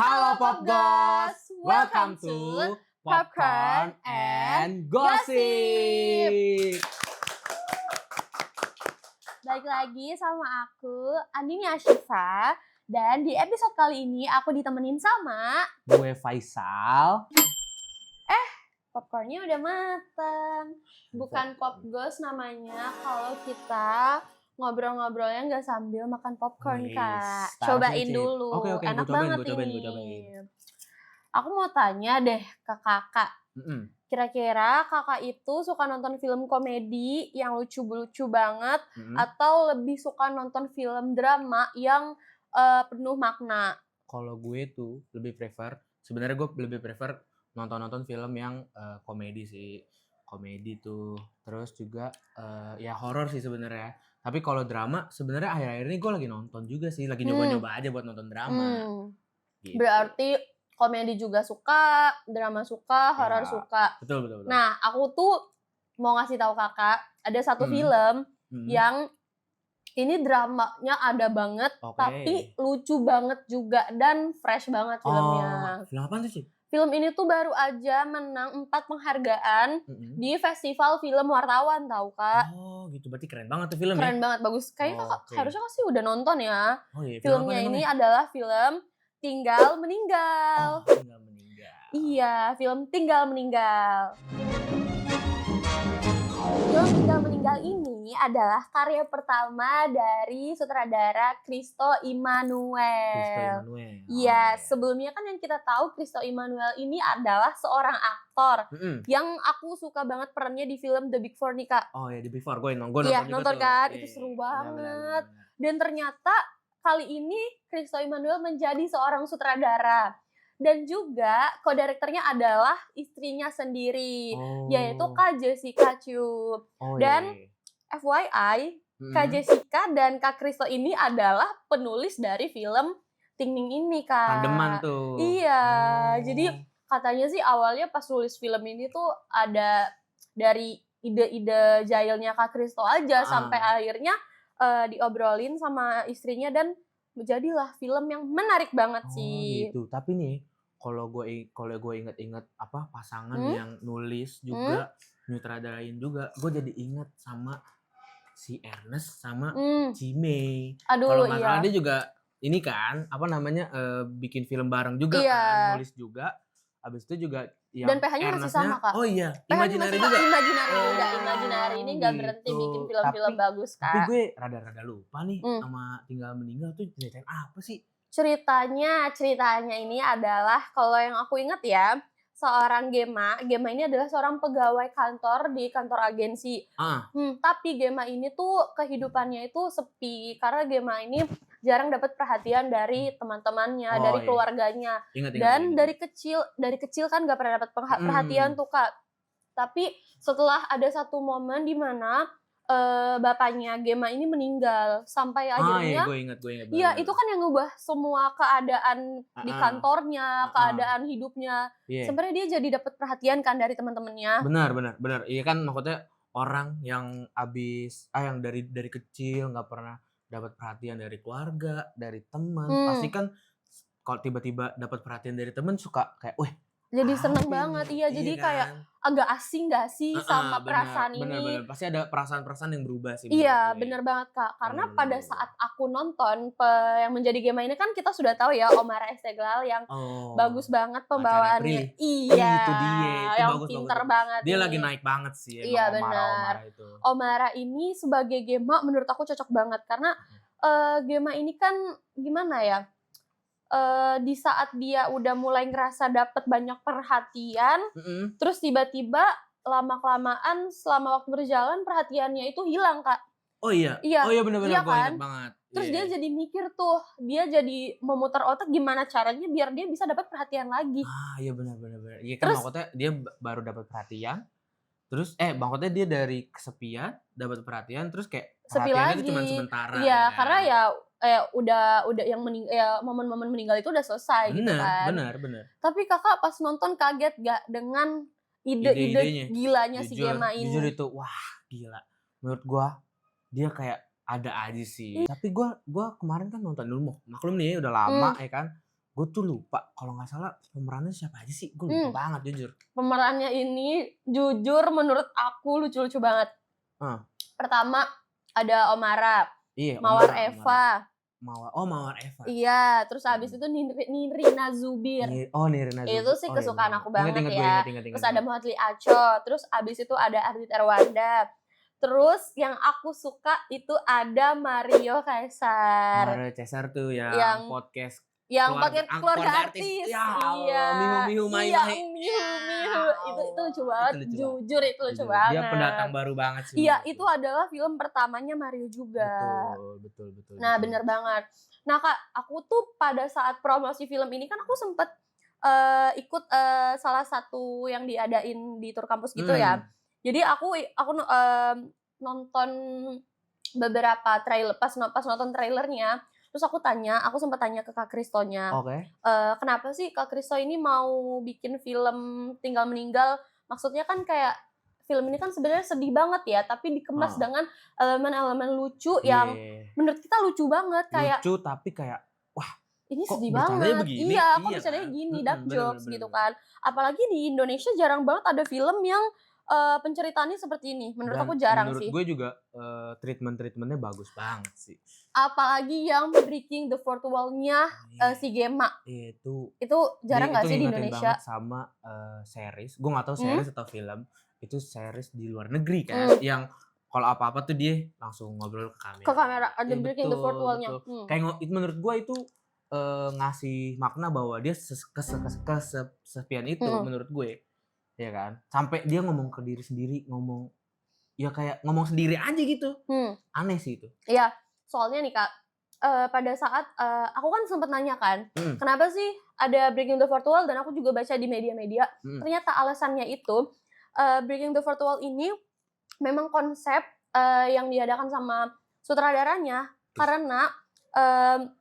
Halo Popgos, welcome to Popcorn and Gossip. Balik lagi sama aku, Andini Ashifa. Dan di episode kali ini aku ditemenin sama Gue Faisal. popcornnya udah mateng. Bukan Popgos namanya kalau kita ngobrol-ngobrolnya nggak sambil makan popcorn, Wis, Kak. taruh Cobain sini, Cip. dulu, Oke, enak gue cobain, banget gue cobain, ini. gue cobain. Aku mau tanya deh ke kakak. Kira-kira kakak itu suka nonton film komedi yang lucu-lucu banget atau lebih suka nonton film drama yang penuh makna? Kalau gue tuh sebenarnya gue lebih prefer nonton film yang komedi sih. Komedi tuh. Terus juga ya horor sih sebenarnya. Tapi kalau drama sebenarnya akhir-akhir ini gue lagi nonton juga sih, lagi nyoba-nyoba aja buat nonton drama. Gitu. Berarti komedi juga suka, drama suka, horor suka. Betul. Nah, aku tuh mau ngasih tahu kakak, ada satu film yang ini dramanya ada banget, tapi lucu banget juga dan fresh banget filmnya. Film apa tuh sih? Film ini tuh baru aja menang 4 penghargaan di Festival Film Wartawan, tahu Kak? Oh gitu, berarti keren banget tuh filmnya. Keren banget, bagus. Kayaknya kakak harusnya sih udah nonton ya. Oh iya, filmnya ini adalah film Tinggal Meninggal. Tinggal Meninggal. Iya, film Tinggal Meninggal. Film Tinggal Meninggal ini adalah karya pertama dari sutradara Christo Immanuel. Iya, sebelumnya kan yang kita tahu Christo Immanuel ini adalah seorang aktor yang aku suka banget perannya di film The Big Four nih, Kak. Oh ya, The Big Four, gue nonton juga kan, tuh. itu seru banget. Dan ternyata kali ini Christo Immanuel menjadi seorang sutradara. Dan juga co-directornya adalah istrinya sendiri, yaitu Kak Jessica Chub. Dan FYI, Kak Jessica dan Kak Christo ini adalah penulis dari film Ting Ning ini, Kak. Tandeman tuh. Iya, jadi katanya sih awalnya pas nulis film ini tuh ada dari ide-ide jahilnya Kak Christo aja sampai akhirnya diobrolin sama istrinya dan menjadilah film yang menarik banget sih. Gitu. Tapi nih, kalau gue inget-inget apa pasangan yang nulis juga, nyutradarain juga, gue jadi inget sama si Ernest sama Cime. Kalau nggak salah dia juga ini kan apa namanya bikin film bareng juga kan, nulis juga. Abis itu juga yang dan PH-nya masih sama, Kak. Oh iya, Imaginary juga. Imaginary ini nggak berhenti bikin film-film bagus, Kak. Tapi gue rada-rada lupa nih sama Tinggal Meninggal tuh ceritain apa sih? Ceritanya ini adalah kalau yang aku ingat ya, seorang Gema ini adalah seorang pegawai kantor di kantor agensi. Tapi Gema ini tuh kehidupannya itu sepi karena Gema ini jarang dapat perhatian dari teman-temannya, dari keluarganya. Dan dari kecil kan gak pernah dapat perhatian tuh, Kak. Tapi setelah ada satu momen di mana bapaknya Gema ini meninggal sampai akhirnya gue ingat. Iya, itu kan yang ngubah semua keadaan di kantornya, keadaan hidupnya. Sebenarnya dia jadi dapat perhatian kan dari teman-temannya. Benar. Iya kan maksudnya orang yang yang dari kecil nggak pernah dapat perhatian dari keluarga, dari teman, pasti kan kalau tiba-tiba dapat perhatian dari teman suka kayak, wih, jadi seneng banget, jadi kan? Kayak agak asing gak sih sama perasaan ini? Bener, pasti ada perasaan-perasaan yang berubah sih. Iya, bener banget, Kak. Karena pada saat aku nonton yang menjadi Gema ini kan kita sudah tahu ya Omar Esteglal yang bagus banget pembawaannya. Iya, itu dia, itu yang bagus, pinter banget. Dia lagi naik banget sih. Iya benar. Omara ini sebagai Gema menurut aku cocok banget karena Gema ini kan gimana ya? Di saat dia udah mulai ngerasa dapet banyak perhatian, terus tiba-tiba lama-kelamaan selama waktu berjalan perhatiannya itu hilang, Kak. Oh iya benar-benar gue ingat banget. Terus dia jadi mikir tuh, dia jadi memutar otak gimana caranya biar dia bisa dapat perhatian lagi. Iya benar. Iya kan maksudnya dia baru dapat perhatian, terus maksudnya dia dari kesepian dapat perhatian, terus kayak perhatiannya itu cuma sementara. Iya, karena ya udah yang momen-momen meninggal itu udah selesai gitu kan. Benar. Tapi kakak pas nonton kaget gak dengan ide-ide gilanya si Gema ini? Jujur itu, wah gila. Menurut gue dia kayak ada aja sih. Tapi gue kemarin kan nonton dulu, maklum nih udah lama ya kan. Gue tuh lupa kalau nggak salah pemerannya siapa aja sih, gue lupa banget jujur. Pemerannya ini jujur menurut aku lucu-lucu banget. Pertama ada Omara, Iya, Mawar Eva. Mawar Eva. Iya, terus habis itu Nirina Zubir. Oh, Nirina Zubir. Itu sih kesukaan aku banget ya. Ingat. Terus ada Muhatli Aco, terus habis itu ada Ardit Erwanda. Terus yang aku suka itu ada Mario Kaisar. Mario Kaisar tuh yang podcast keluarga artis. Ya, iya. Mihu Mai. Itu lucu banget. Jujur itu lucu banget. Dia pendatang baru banget sih. Iya, itu adalah film pertamanya Mario juga. Betul. Nah, bener banget. Nah, Kak, aku tuh pada saat promosi film ini kan aku sempet ikut salah satu yang diadain di tur kampus gitu ya. Jadi aku nonton beberapa trailer, pas nonton trailernya, terus aku sempat tanya ke Kak Kristonya, kenapa sih Kak Kristo ini mau bikin film Tinggal Meninggal? Maksudnya kan kayak film ini kan sebenarnya sedih banget ya, tapi dikemas dengan elemen-elemen lucu yang menurut kita lucu banget, kayak lucu tapi kayak wah, ini sedih banget. Begini? Iya, kok bercandanya gini, dark jokes gitu kan. Apalagi di Indonesia jarang banget ada film yang penceritaannya seperti ini. Menurut aku jarang sih. Menurut gue juga treatmentnya bagus banget sih. Apalagi yang breaking the fourth wall-nya si Gema. Itu jarang nggak sih di Indonesia? Banget sama series. Gue nggak tahu series atau film. Itu series di luar negeri kan, yang kalau apa-apa tuh dia langsung ngobrol ke kamera. Ada breaking the fourth wall-nya. Kayak menurut gue itu ngasih makna bahwa dia kesepian itu menurut gue. Ya kan, sampai dia ngomong ke diri sendiri, ngomong sendiri aja gitu. Aneh sih itu. Iya, soalnya nih Kak, pada saat aku kan sempat nanya kan, kenapa sih ada breaking the fourth wall, dan aku juga baca di media-media. Ternyata alasannya itu breaking the fourth wall ini memang konsep yang diadakan sama sutradaranya, karena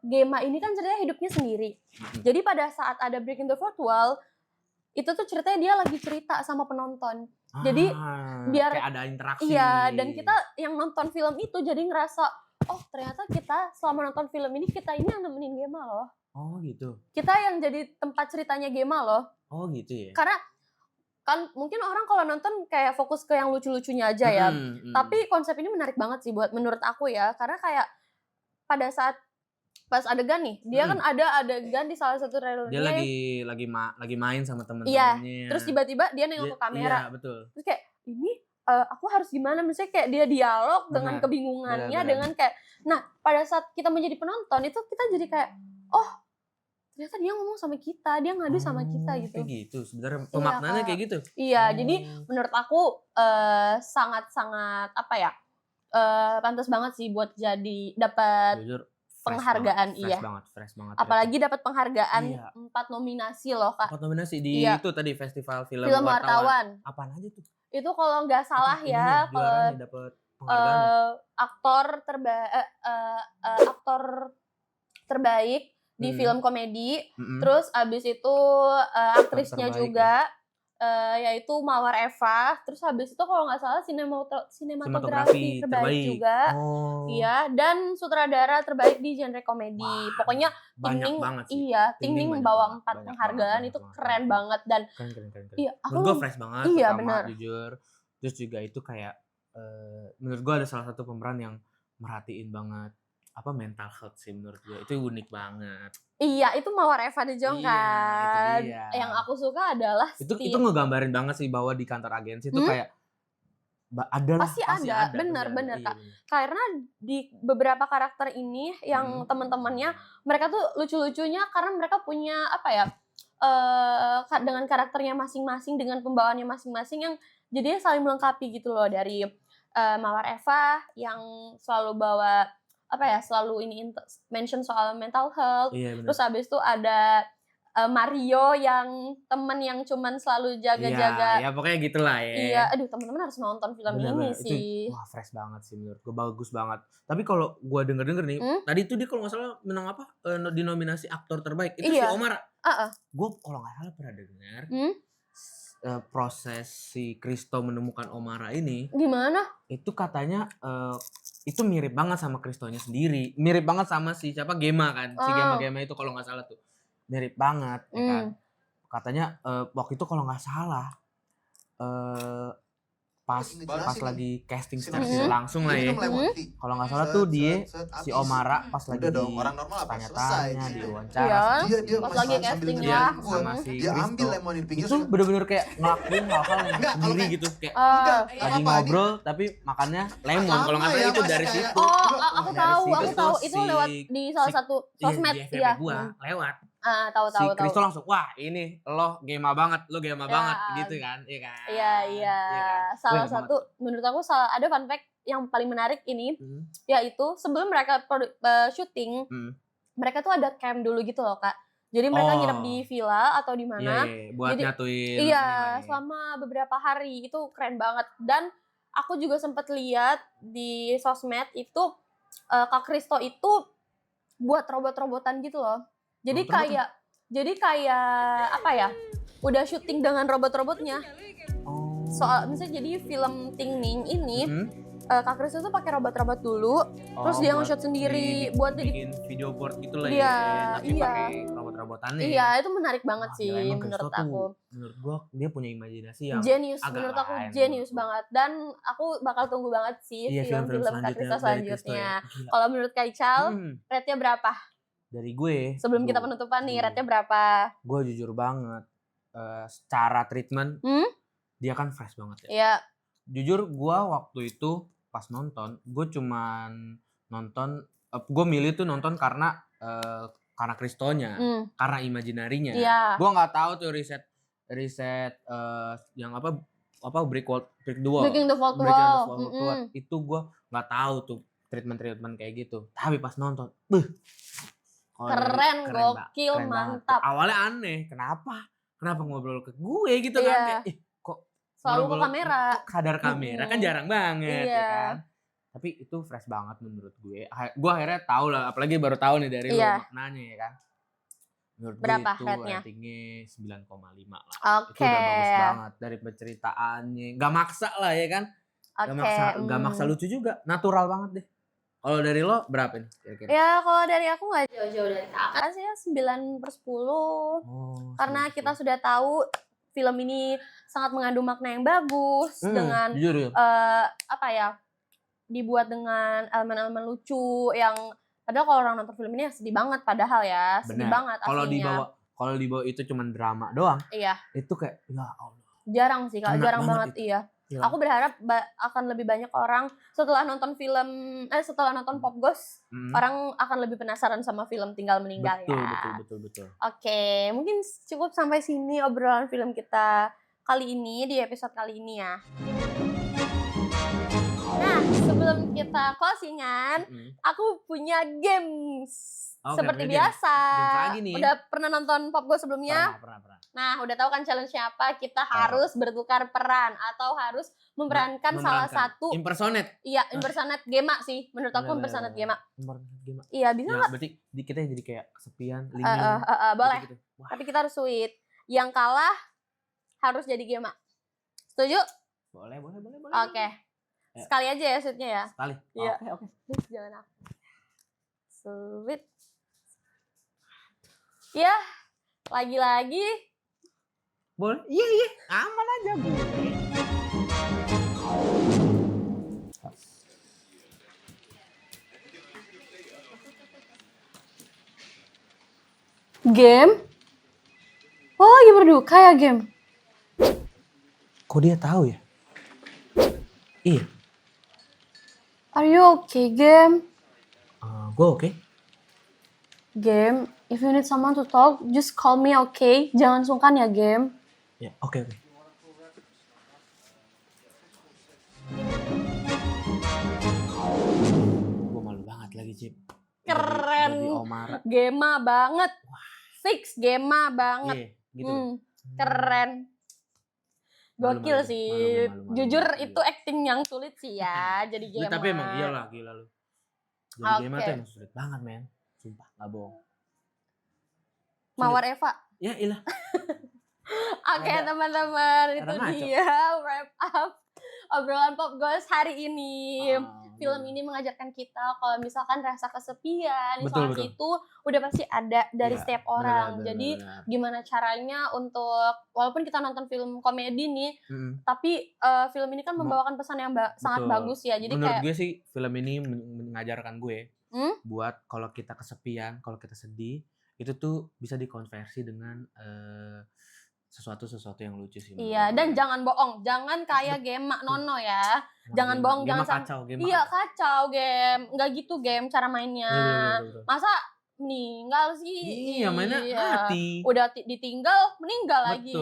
Gema ini kan ceritanya hidupnya sendiri. Jadi pada saat ada breaking the fourth wall, itu tuh ceritanya dia lagi cerita sama penonton. Jadi biar kayak ada interaksi. Iya, dan kita yang nonton film itu jadi ngerasa, oh ternyata kita selama nonton film ini, kita ini yang nemenin Gema loh. Oh gitu. Kita yang jadi tempat ceritanya Gema loh. Oh gitu ya. Karena kan mungkin orang kalau nonton kayak fokus ke yang lucu-lucunya aja ya. Tapi konsep ini menarik banget sih buat menurut aku ya. Karena kayak pada saat pas adegan nih, dia kan ada adegan di salah satu trailernya. Dia lagi main sama temen-temennya. Iya, terus tiba-tiba dia nengok ke kamera. Iya, betul. Terus kayak, ini aku harus gimana? Misalnya kayak dia dialog dengan kebingungannya, dengan kayak, nah pada saat kita menjadi penonton, itu kita jadi kayak, oh ternyata dia ngomong sama kita, dia ngadu sama kita gitu. Kayak gitu, sebenarnya pemaknanya kayak gitu? Iya, jadi menurut aku sangat-sangat apa ya, pantas banget sih buat jadi dapat penghargaan. Fresh banget. Apalagi dapat penghargaan 4 nominasi loh Kak. 4 nominasi di itu tadi festival film wartawan. Apaan aja tuh? Itu kalau nggak salah ya, dapat penghargaan. Aktor terbaik di film komedi. Terus abis itu aktrisnya juga, yaitu Mawar Eva. Terus habis itu kalau nggak salah sinematografi terbaik juga. Iya, dan sutradara terbaik di genre komedi. Wah, pokoknya Tingning membawa 4 penghargaan. Itu keren banget. Dan keren. Iya, menurut gue fresh banget. Iya, benar. Jujur. Terus juga itu kayak menurut gue ada salah satu pemeran yang merhatiin banget mental health sih menurut gue. Itu unik banget. Iya, itu Mawar Eva De Jong kan. Yang aku suka adalah itu ngegambarin banget sih bahwa di kantor agensi itu kayak pasti ada. Bener Kak. Karena di beberapa karakter ini yang teman-temannya, mereka tuh lucu-lucunya karena mereka punya dengan karakternya masing-masing, dengan pembawaannya masing-masing yang jadinya saling melengkapi gitu loh. Dari Mawar Eva yang selalu bawa selalu mention soal mental health. Terus habis itu ada Mario yang temen yang cuman selalu jaga-jaga. Iya, pokoknya gitulah ya. Iya, aduh teman-teman harus nonton film ini sih. Itu, wah fresh banget sih menurut gue, bagus banget. Tapi kalau gue denger nih, tadi tuh dia kalau nggak salah menang di nominasi aktor terbaik. Itu si Omar. Gue kalau nggak salah pernah dengar. Proses si Kristo menemukan Omara ini gimana? Itu katanya itu mirip banget sama Kristonya sendiri, mirip banget sama si Gema kan, si Gema itu kalau nggak salah tuh. mirip banget ya kan. Katanya waktu itu kalau nggak salah pas lagi casting stage langsung lah ya. Kalau nggak salah tuh dia si Omara pas lagi tanya-tanya di wawancara dia pas lagi casting lah sama si dia Christo, ambil lemon di pinggir itu bener-bener kayak ngelakuin hal-hal yang sendiri gitu, kayak lagi ngobrol tapi makannya lemon. Kalau nggak salah itu dari situ. Aku tahu itu lewat di salah satu sosmed ya gua lewat. Tahu. Christo langsung, wah ini lo gema banget gitu kan, iya kan? Iya. Salah satu menurut aku ada fun fact yang paling menarik ini, yaitu sebelum mereka syuting, mereka tuh ada camp dulu gitu loh Kak. Jadi mereka nginep di villa atau di mana? Buat nyatuin. Iya, selama beberapa hari itu keren banget. Dan aku juga sempat lihat di sosmed itu Kak Christo itu buat robot-robotan gitu loh. Jadi kayak apa ya? Udah syuting dengan robot-robotnya. Misalnya jadi film Ting Ning ini Kak Christo tuh pakai robot-robot dulu, terus dia nge-shot sendiri buat bikin video board gitu lah tapi pakai robot-robotannya. Iya, itu menarik banget sih menurut aku. Menurut gua dia punya imajinasi yang genius, menurut aku genius banget, dan aku bakal tunggu banget sih film-film Kak Christo selanjutnya. Kalau menurut Kak Ical, rate-nya berapa? Dari gue sebelum kita penutupan nih, rate-nya berapa? Gue jujur banget, secara treatment dia kan fresh banget ya. Iya. Jujur gue waktu itu pas nonton, gue cuman nonton, gue milih tuh nonton karena Christonya, karena imajinarinya. Iya. Gue nggak tahu tuh riset yang break the wall. Breaking the fourth wall. Itu gue nggak tahu tuh treatment kayak gitu. Tapi pas nonton, keren gokil, mantap. Awalnya aneh, kenapa ngobrol ke gue gitu kan, kayak kok selalu ke kamera, sadar kamera kan jarang banget ya kan. Tapi itu fresh banget menurut gue. Gue akhirnya tahu lah, apalagi baru tahu nih dari lu maknanya ya kan. Menurut berapa gue itu ratingnya 9,5 lah. Oke. Itu udah bagus banget dari penceritaannya, gak maksa lah ya kan. Gak maksa lucu juga, natural banget deh. Kalau dari lo berapa nih kira-kira? Ya kalau dari aku gak jauh-jauh dari kakak sih ya, 9/10. Karena kita sudah tahu film ini sangat mengandung makna yang bagus, dengan dibuat dengan elemen-elemen lucu yang padahal kalau orang nonton film ini sedih banget padahal ya. Sedih banget aslinya. Kalau dibawa itu cuma drama doang. Iya. Itu kayak ya Allah. Jarang sih Kak, jarang banget iya. Ya. Aku berharap akan lebih banyak orang setelah nonton Pop Ghost, orang akan lebih penasaran sama film Tinggal Meninggal. Betul. Oke, mungkin cukup sampai sini obrolan film kita kali ini di episode kali ini ya. Nah, sebelum kita closingan, aku punya games. Seperti biasa. Udah pernah nonton Pop Ghost sebelumnya? Pernah. Nah, udah tahu kan challenge-nya apa? Kita harus bertukar peran atau harus memerankan salah satu impersonate. Iya, impersonate Gema sih. Menurut aku impersonate Gema. Iya, bisa enggak? Berarti kita jadi kayak kesepian, boleh. Gitu. Tapi kita harus sweet. Yang kalah harus jadi Gema. Setuju? Boleh. Oke. Sekali aja ya sweetnya ya. Sekali. Iya. Oke. Jangan aku. Sweet. Ya, lagi-lagi. Boleh? Iya. Aman aja gue. Game? Oh, lagi berduka ya, Game? Kok dia tahu ya? Iya. Are you okay, Game? Gue okay. Game, if you need someone to talk, just call me, okay? Jangan sungkan ya, Game. Ya, oke. Gue malu banget lagi, Cip. Keren. Jadi Omara. Gema banget. Fix Gema banget. Gitu. Keren. Gokil sih. Malu. Jujur itu acting yang sulit sih ya. Jadi Gema. Tapi emang iyalah, gila lu. Jadi Gema tuh emang sulit banget, men. Sumpah, gak bohong. Mawar Eva. Ya ilah. Oke, teman-teman, itu dia wrap up obrolan Pop Ghost hari ini. film ini mengajarkan kita kalau misalkan rasa kesepian, Betul, isolasi itu udah pasti ada dari Iya, setiap orang. Jadi gimana caranya untuk walaupun kita nonton film komedi nih, tapi film ini kan membawakan pesan yang sangat bagus ya. Jadi menurut kayak gue sih film ini mengajarkan gue buat kalau kita kesepian, kalau kita sedih, itu tuh bisa dikonversi dengan sesuatu yang lucu sih. Iya, dan jangan bohong, jangan kayak game Nono ya. Jangan bohong, jangan kacau, iya kacau game, nggak gitu game cara mainnya. Masa meninggal sih? Iya, mainnya mati. Udah ditinggal, meninggal lagi.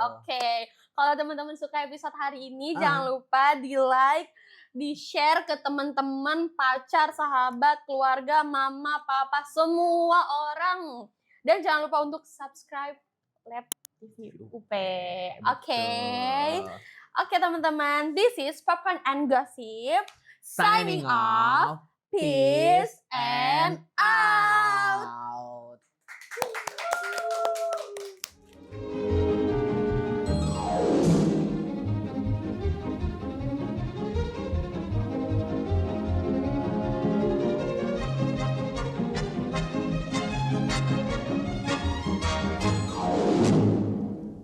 Oke. Kalau teman-teman suka episode hari ini, jangan lupa di-like, di-share ke teman-teman, pacar, sahabat, keluarga, mama, papa, semua orang. Dan jangan lupa untuk subscribe Lab TV UP. Oke teman-teman, this is Popcorn and Gossip signing off. Peace and out.